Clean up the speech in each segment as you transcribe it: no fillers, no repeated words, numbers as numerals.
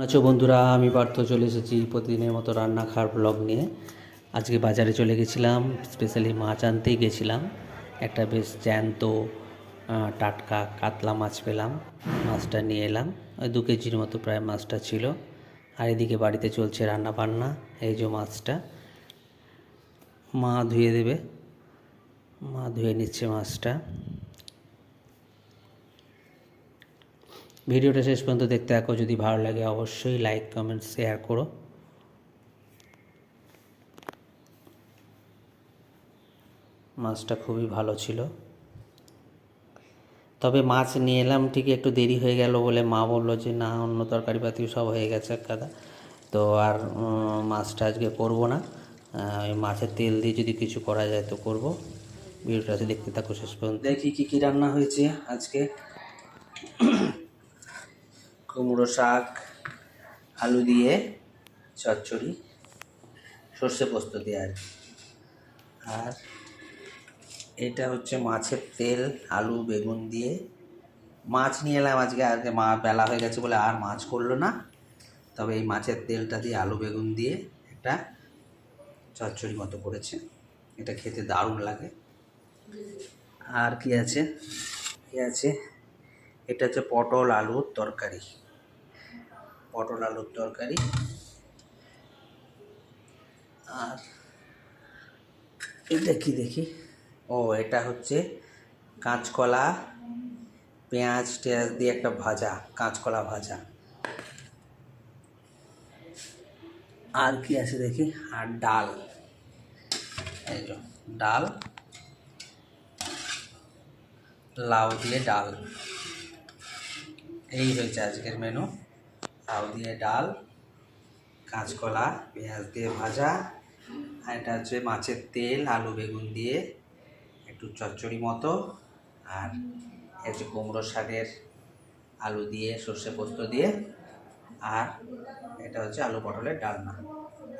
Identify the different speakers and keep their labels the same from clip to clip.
Speaker 1: আচ্ছা বন্ধুরা, আমি পার্থ চলে এসেছি প্রতিদিনের মতো রান্না খাওয়ার ব্লগ নিয়ে। আজকে বাজারে চলে গেছিলাম, স্পেশালি মাছ আনতেই গেছিলাম। একটা বেশ জ্যান্ত টাটকা কাতলা মাছ পেলাম, মাছটা নিয়ে এলাম। ওই 2 কেজির মতো প্রায় মাছটা ছিল। আর এদিকে বাড়িতে চলছে রান্না বান্না। এই যে মাছটা মা ধুয়ে দেবে, মা ধুয়ে নিচ্ছে মাছটা। ভিডিওটা শেষ পর্যন্ত দেখতে থাকো, যদি ভালো লাগে অবশ্যই লাইক কমেন্ট শেয়ার করো। মাছটা খুবই ভালো ছিল, তবে মাছ নিয়ে এলাম ঠিকই, একটু দেরি হয়ে গেল বলে মা বললো যে না, অন্য তরকারি পাতিও সব হয়ে গেছে কাদা, তো আর মাছটা আজকে করবো না। ওই মাছের তেল দিয়ে যদি কিছু করা যায় তো করব। ভিডিওটা দেখতে থাকো শেষ পর্যন্ত। দেখি কী কী রান্না হয়েছে আজকে। কুমড়ো শাক, আলু দিয়ে চচ্চড়ি, সর্ষে পোস্ত দিয়ে আর কি। আর এটা হচ্ছে মাছের তেল, আলু বেগুন দিয়ে। মাছ নিয়ে এলাম আজকে, মা বেলা হয়ে গেছে বলে আর মাছ করলো না, তবে এই মাছের তেলটা দিয়ে আলু বেগুন দিয়ে একটা চচ্চড়ি মতো করেছে। এটা খেতে দারুণ লাগে। আর কি আছে, এটা হচ্ছে পটল আলুর তরকারি। আর এটা কি দেখি, ও এটা হচ্ছে কাঁচকলা পেঁয়াজ টেয়াজ দিয়ে একটা ভাজা, কাঁচকলা ভাজা। আর কি আছে দেখি, আর ডাল, এই যে ডাল, লাউ দিয়ে ডাল। এই হয়েছে আজকের মেনু। লাউ দিয়ে ডাল, কাঁচকলা পেঁয়াজ দিয়ে ভাজা, আর এটা হচ্ছে মাছের তেল আলু বেগুন দিয়ে একটু চচ্চড়ি মতো। আর এই যে কুমড়ো শাকের আলু দিয়ে সর্ষে পোস্ত দিয়ে। আর এটা হচ্ছে আলু পটলের ডালনা।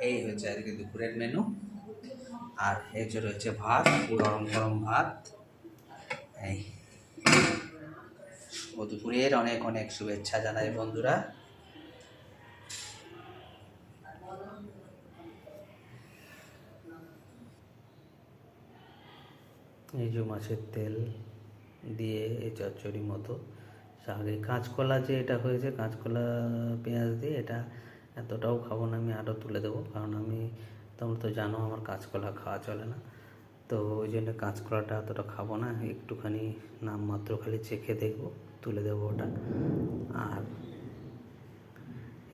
Speaker 1: এই হচ্ছে আজকে দুপুরের মেনু। আর এই যে রয়েছে ভাত, গরম গরম ভাত। এই ও দুপুরের অনেক অনেক শুভেচ্ছা জানাই বন্ধুরা। এই যে মাছের তেল দিয়ে এই চচ্চড়ি মতো শাকে কাঁচকলা যে এটা হয়েছে, কাঁচকলা পেঁয়াজ দিয়ে, এটা এতটাও খাবো না, আমি আরও তুলে দেবো, কারণ আমি, তোমরা তো জানো আমার কাঁচকলা খাওয়া চলে না, তো ওই জন্য কাঁচকলাটা এতটা খাবো না, একটুখানি নামমাত্র খালি চেখে দেখবো, তুলে দেবো ওটা। আর